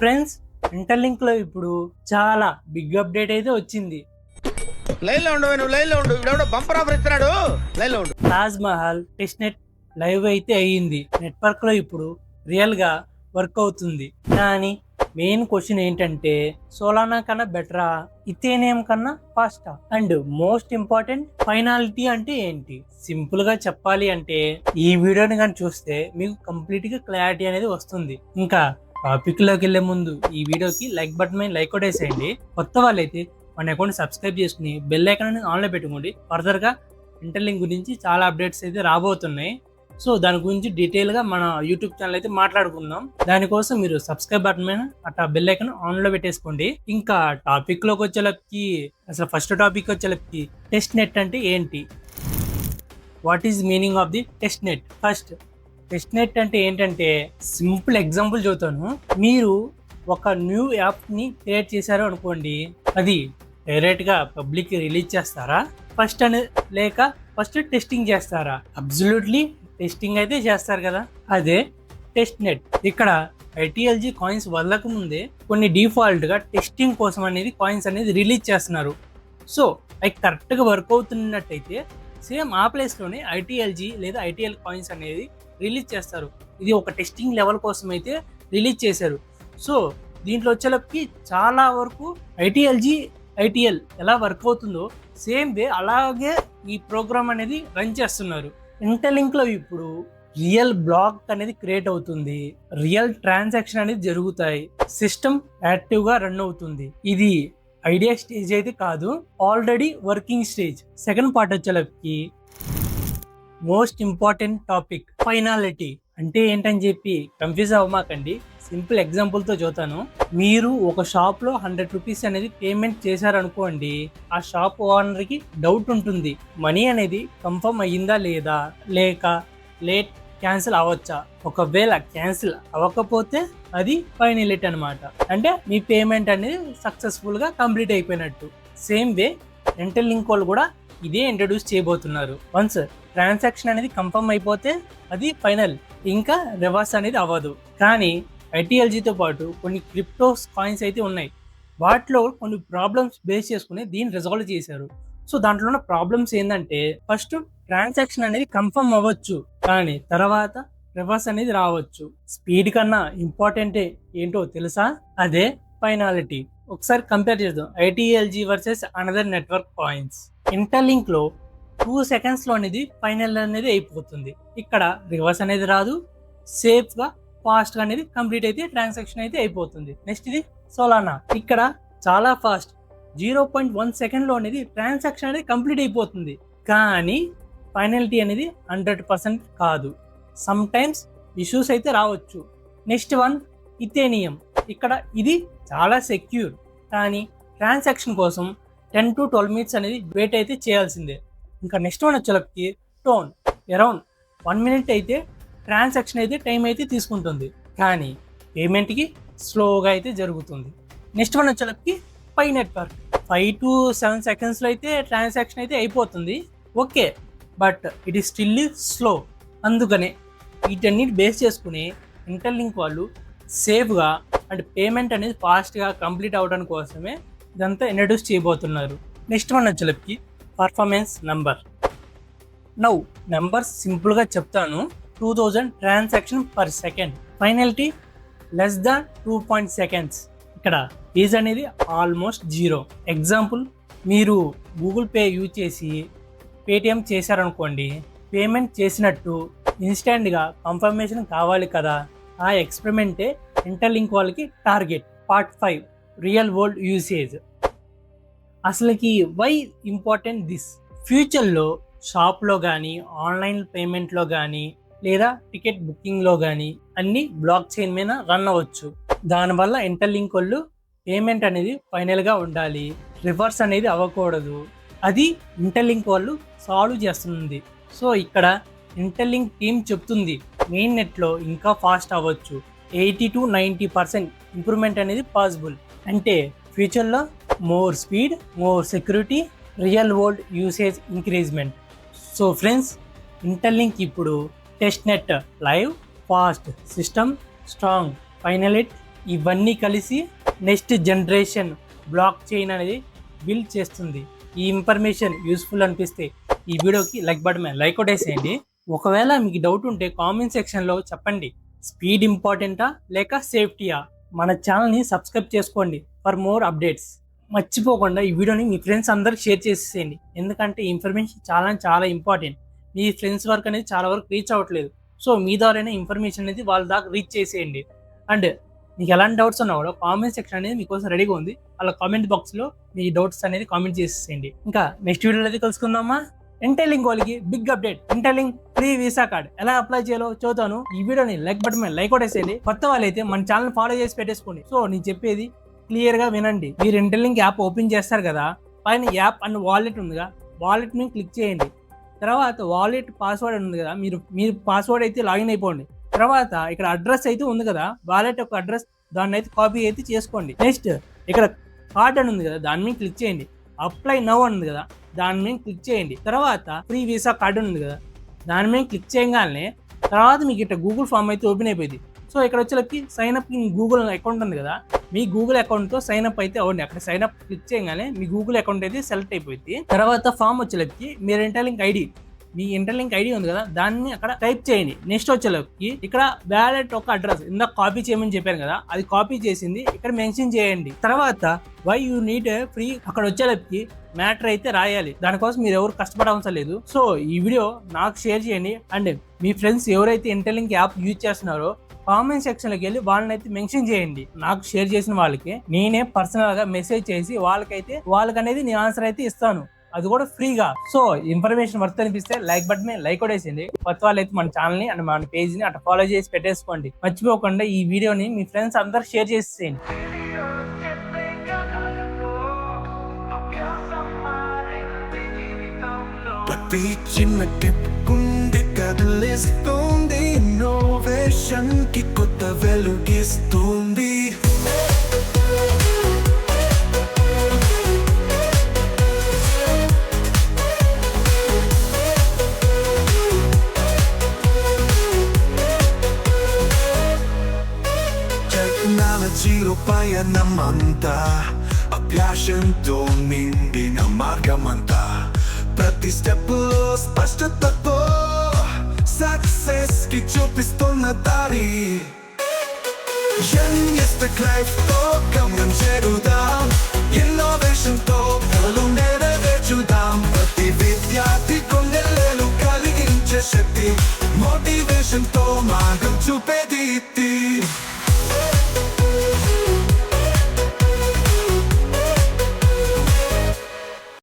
Friends, interlink లో ఇప్పుడు చాలా బిగ్ అప్డేట్ అయితే వచ్చింది. లైన్ లో ఉండు, నువ్వు లైన్ లో ఉండు. ఇప్పుడు బంపర్ ఆఫర్ ఇస్తున్నాడు, లైన్ లో ఉండు. Taj Mahal test net live అయితే అయ్యింది. నెట్వర్క్ లో ఇప్పుడు రియల్ గా వర్క్ అవుతుంది. కానీ మెయిన్ క్వశ్చన్ ఏంటంటే, సోలానా కన్నా బెటరా, ఇథేనియం కన్నా ఫాస్టా, అండ్ మోస్ట్ ఇంపార్టెంట్ ఫైనాలిటీ అంటే ఏంటి? సింపుల్ గా చెప్పాలి అంటే, ఈ వీడియోని కానీ చూస్తే మీకు కంప్లీట్ గా క్లారిటీ అనేది వస్తుంది. ఇంకా టాపిక్ లోకి వెళ్లే ముందు ఈ వీడియోకి లైక్ బటన్ మీద లైక్ కొట్టేసేయండి. కొత్త వాళ్ళైతే మన అకౌంట్ సబ్స్క్రైబ్ చేసుకుని బెల్ ఐకాన్ అనేది ఆన్లో పెట్టుకోండి. ఫర్దర్ గా ఇంటర్లింక్ గురించి చాలా అప్డేట్స్ అయితే రాబోతున్నాయి. సో దాని గురించి డీటెయిల్ గా మన యూట్యూబ్ ఛానల్ అయితే మాట్లాడుకుందాం. దానికోసం మీరు సబ్స్క్రైబ్ బటన్ మీద అట్లా బెల్ ఐకాన్ ఆన్ లో పెట్టేసుకోండి. ఇంకా టాపిక్ లోకి వచ్చేలకి, అసలు ఫస్ట్ టాపిక్ వచ్చేలకి, టెస్ట్ నెట్ అంటే ఏంటి, what is meaning of the test net? First, test net అంటే ఏంటంటే, సింపుల్ ఎగ్జాంపుల్ చెబుతాను. మీరు ఒక న్యూ యాప్ ని క్రియేట్ చేశారు అనుకోండి, అది డైరెక్ట్ గా పబ్లిక్ రిలీజ్ చేస్తారా ఫస్ట్ అని, లేక ఫస్ట్ టెస్టింగ్ చేస్తారా? అబ్సల్యూట్లీ టెస్టింగ్ అయితే చేస్తారు కదా, అదే టెస్ట్ నెట్. ఇక్కడ ఐటీఎల్జీ కాయిన్స్ వదలక ముందే కొన్ని డిఫాల్ట్ గా టెస్టింగ్ కోసం అనేది కాయిన్స్ అనేది రిలీజ్ చేస్తున్నారు. సో అవి కరెక్ట్ గా వర్క్ అవుతున్నట్టయితే సేమ్ ఆ ప్లేస్ లోనే ఐటీఎల్జీ లేదా ఐటీఎల్ కాయిన్స్ అనేది రిలీజ్ చేస్తారు. ఇది ఒక టెస్టింగ్ లెవెల్ కోసం అయితే రిలీజ్ చేశారు. సో దీంట్లో వచ్చేలకి చాలా వరకు ఐటీఎల్ ఎలా వర్క్ అవుతుందో సేమ్ వే అలాగే ఈ ప్రోగ్రామ్ అనేది రన్ చేస్తున్నారు. ఇంటర్లింక్ లో ఇప్పుడు రియల్ బ్లాక్ అనేది క్రియేట్ అవుతుంది, రియల్ ట్రాన్సాక్షన్ అనేది జరుగుతాయి, సిస్టమ్ యాక్టివ్ గా రన్ అవుతుంది. ఇది ఐడియా స్టేజ్ అయితే కాదు, already working stage. Second part వచ్చేలకి మోస్ట్ ఇంపార్టెంట్ టాపిక్, ఫైనాలిటీ అంటే ఏంటని చెప్పి కన్ఫ్యూజ్ అవ్వమాకండి. సింపుల్ ఎగ్జాంపుల్ తో చూతాను. మీరు ఒక షాప్ లో 100 రూపీస్ అనేది పేమెంట్ చేశారనుకోండి, ఆ షాప్ ఓనర్ కి డౌట్ ఉంటుంది, మనీ అనేది కన్ఫర్మ్ అయ్యిందా లేదా, లేక లేట్ క్యాన్సిల్ అవ్వచ్చా. ఒకవేళ క్యాన్సిల్ అవ్వకపోతే అది ఫైనలిటీ అనమాట, అంటే మీ పేమెంట్ అనేది సక్సెస్ఫుల్ గా కంప్లీట్ అయిపోయినట్టు. సేమ్ వే ఇంటర్లింక్ వాళ్ళు కూడా ఇదే ఇంట్రడ్యూస్ చేయబోతున్నారు. వన్స్ ట్రాన్సాక్షన్ అనేది కన్ఫర్మ్ అయిపోతే అది ఫైనల్, ఇంకా రివర్స్ అనేది అవ్వదు. కానీ ఐటీఎల్జీతో పాటు కొన్ని క్రిప్టో కాయిన్స్ అయితే ఉన్నాయి, వాటిలో కొన్ని ప్రాబ్లమ్స్ బేస్ చేసుకుని దీన్ని రిజాల్వ్ చేశారు. సో దాంట్లో ఉన్న ప్రాబ్లమ్స్ ఏంటంటే, ఫస్ట్ ట్రాన్సాక్షన్ అనేది కన్ఫర్మ్ అవ్వచ్చు, కానీ తర్వాత రివర్స్ అనేది రావచ్చు. స్పీడ్ కన్నా ఇంపార్టెంట్ ఏంటో తెలుసా? అదే ఫైనాలిటీ. ఒకసారి కంపేర్ చేద్దాం ITLG versus another network coins. Interlink లో 2 seconds లో అనేది ఫైనల్ అనేది అయిపోతుంది. ఇక్కడ రివర్స్ అనేది రాదు, సేఫ్ గా ఫాస్ట్ గా అనేది కంప్లీట్ అయితే ట్రాన్సాక్షన్ అయితే అయిపోతుంది. నెక్స్ట్ ఇది సోలానా. ఇక్కడ చాలా ఫాస్ట్, 0.1 సెకండ్ లో అనేది ట్రాన్సాక్షన్ అనేది కంప్లీట్ అయిపోతుంది. కానీ ఫైనలిటీ అనేది 100% కాదు, సమ్ టైమ్స్ ఇష్యూస్ అయితే రావచ్చు. Next one Ethereum. ఇక్కడ ఇది చాలా సెక్యూర్, కానీ ట్రాన్సాక్షన్ కోసం 10 to 12 minutes అనేది వెయిట్ అయితే చేయాల్సిందే. ఇంకా నెక్స్ట్ వన్ వచ్చేలకి టోన్. అరౌండ్ 1 minute అయితే ట్రాన్సాక్షన్ అయితే టైం అయితే తీసుకుంటుంది, కానీ పేమెంట్కి స్లోగా అయితే జరుగుతుంది. నెక్స్ట్ వన్ వచ్చేలకి పై నెట్వర్క్. 5 to 7 seconds అయితే ట్రాన్సాక్షన్ అయితే అయిపోతుంది, okay, but it is still slow. అందుకనే వీటన్నిటి బేస్ చేసుకుని ఇంటర్లింక్ వాళ్ళు సేఫ్గా అండ్ పేమెంట్ అనేది ఫాస్ట్గా కంప్లీట్ అవడానికి కోసమే ఇదంతా ఇంట్రడ్యూస్ చేయబోతున్నారు. నెక్స్ట్ వన్ వచ్చేలకి పర్ఫార్మెన్స్ నెంబర్. నౌ నెంబర్స్ సింపుల్గా చెప్తాను. 2000 transaction per second, finality less than 2 seconds. ఇక్కడ ఫీజ్ అనేది ఆల్మోస్ట్ 0. ఎగ్జాంపుల్, మీరు గూగుల్ పే యూజ్ చేసి పేటిఎం చేశారనుకోండి, పేమెంట్ చేసినట్టు ఇన్స్టెంట్గా కన్ఫర్మేషన్ కావాలి కదా. ఆ ఎక్స్పెరిమెంటే ఇంటర్లింక్ వాళ్ళకి target. Part 5, real world usage. అసలుకి వై ఇంపార్టెంట్ దిస్? ఫ్యూచర్లో షాప్లో కానీ, ఆన్లైన్ పేమెంట్లో కానీ, లేదా టికెట్ బుకింగ్లో కానీ అన్ని బ్లాక్ చైన్ మీద రన్ అవ్వచ్చు. దానివల్ల ఇంటర్లింక్ వాళ్ళు పేమెంట్ అనేది ఫైనల్గా ఉండాలి, రివర్స్ అనేది అవ్వకూడదు. అది ఇంటర్లింక్ వాళ్ళు సాల్వ్ చేస్తుంది. సో ఇక్కడ ఇంటర్లింక్ టీమ్ చెప్తుంది, మెయిన్ నెట్లో ఇంకా ఫాస్ట్ అవ్వచ్చు, 80 to 90% ఇంప్రూవ్మెంట్ అనేది పాసిబుల్. అంటే ఫ్యూచర్లో more speed, more security, real world usage increasement. So friends, Interlink ఇప్పుడు test net live, fast system, strong finality, ఇవన్నీ కలిసి నెక్స్ట్ జనరేషన్ బ్లాక్ చైన్ అనేది బిల్డ్ చేస్తుంది. ఈ ఇన్ఫర్మేషన్ యూస్ఫుల్ అనిపిస్తే ఈ వీడియోకి లైక్ బటన్ మీద లైక్ కొట్టేసేయండి. ఒకవేళ మీకు డౌట్ ఉంటే కామెంట్ సెక్షన్లో చెప్పండి. స్పీడ్ ఇంపార్టెంటా లేక సేఫ్టీయా? మన ఛానల్ని సబ్స్క్రైబ్ చేసుకోండి ఫర్ మోర్ అప్డేట్స్. మర్చిపోకుండా ఈ వీడియోని మీ ఫ్రెండ్స్ అందరికి షేర్ చేసేయండి. ఎందుకంటే ఈ ఇన్ఫర్మేషన్ చాలా ఇంపార్టెంట్. మీ ఫ్రెండ్స్ వరకు అనేది చాలా వరకు రీచ్ అవ్వట్లేదు. సో మీ ద్వారానే ఇన్ఫర్మేషన్ అనేది వాళ్ళ దాకా రీచ్ చేసేయండి. అండ్ మీకు ఎలాంటి డౌట్స్ ఉన్నా కూడా కామెంట్ సెక్షన్ అనేది మీకోసం రెడీగా ఉంది. అలా కామెంట్ బాక్స్లో మీ డౌట్స్ అనేది కామెంట్ చేసేయండి. ఇంకా నెక్స్ట్ వీడియోలో అయితే కలుసుకుందామా? ఇంటెలింక్ వాళ్ళకి big update. Interlink free visa card ఎలా అప్లై చేయాలో చూద్దాను. ఈ వీడియోని లైక్ బటన్ మీద లైక్ కొట్టేసేయండి. కొత్త వాళ్ళైతే మన ఛానల్ ఫాలో చేసి పెట్టేసుకోండి. సో నేను చెప్పేది క్లియర్ గా వినండి. మీరు ఇంటెలింక్ యాప్ ఓపెన్ చేస్తారు కదా, పైన యాప్ అండ్ వాలెట్ ఉందిగా, వాలెట్ మీద క్లిక్ చేయండి. తర్వాత వాలెట్ పాస్వర్డ్ ఉంది కదా, మీరు పాస్వర్డ్ అయితే లాగిన్ అయిపోండి. తర్వాత ఇక్కడ అడ్రస్ అయితే ఉంది కదా, వాలెట్ యొక్క అడ్రస్, దాన్ని అయితే కాపీ అయితే చేసుకోండి. నెక్స్ట్ ఇక్కడ కార్డ్ అని ఉంది కదా, దాని మీద క్లిక్ చేయండి. అప్లై నౌ అని ఉంది కదా, దాని మీద క్లిక్ చేయండి. తర్వాత ఫ్రీ వీసా కార్డు ఉంది కదా, దాని మీద క్లిక్ చేయగానే తర్వాత మీకు ఇట్లా గూగుల్ ఫామ్ అయితే ఓపెన్ అయిపోయింది. సో ఇక్కడ వచ్చేసరికి sign up in Google account ఉంది కదా, మీ గూగుల్ అకౌంట్తో సైన్ అప్ అయితే అవ్వండి. అక్కడ సైన్ అప్ క్లిక్ చేయగానే మీ గూగుల్ అకౌంట్ అయితే సెలెక్ట్ అయిపోయింది. తర్వాత ఫామ్ వచ్చేసరికి మీరు ఇంటర్లింక్ ఐడి, మీ ఇంటర్లింక్ ఐడి ఉంది కదా, దాన్ని అక్కడ టైప్ చేయండి. నెక్స్ట్ వచ్చేసరికి ఇక్కడ వ్యాలెట్ ఒక అడ్రస్ ఇందాక కాపీ చేయమని చెప్పాను కదా, అది కాపీ చేసింది ఇక్కడ మెన్షన్ చేయండి. తర్వాత వై యూ నీడ్ ఫ్రీ అక్కడ వచ్చేసరికి మ్యాటర్ అయితే రాయాలి. దానికోసం మీరు ఎవరు కష్టపడవసరం లేదు. సో ఈ వీడియో నాకు షేర్ చేయండి. అండ్ మీ ఫ్రెండ్స్ ఎవరైతే ఇంటర్లింక్ యాప్ యూజ్ చేస్తున్నారో కామెంట్ సెక్షన్ లోకి వెళ్ళి వాళ్ళని అయితే మెన్షన్ చేయండి. నాకు షేర్ చేసిన వాళ్ళకి నేనే పర్సనల్ గా మెసేజ్ చేసి వాళ్ళకనేది నేను ఆన్సర్ అయితే ఇస్తాను, అది కూడా ఫ్రీగా. సో ఇన్ఫర్మేషన్ వర్త్ అనిపిస్తే లైక్ బటన్ లైక్ కొట్టేసింది. కొత్త వాళ్ళు అయితే మన ఛానల్ ని అండ్ మన పేజ్ ని అట్లా ఫాలో చేసి పెట్టేసుకోండి. మర్చిపోకుండా ఈ వీడియోని మీ ఫ్రెండ్స్ అందరు షేర్ చేసేయండి. ప్రతి చిన్న టిప్ గుండె కదిలిస్తుంది, ఇన్నోవేషన్ కి కొత్త వెలుగిస్తుంది. టెక్నాలజీలో పయనమంతా అభ్యాసంతో నిండిన మార్గమంతా, ప్రతి స్టెప్ లో స్పష్టతతో సక్సెస్ కి చూపిస్తున్న దారి. Young is the life.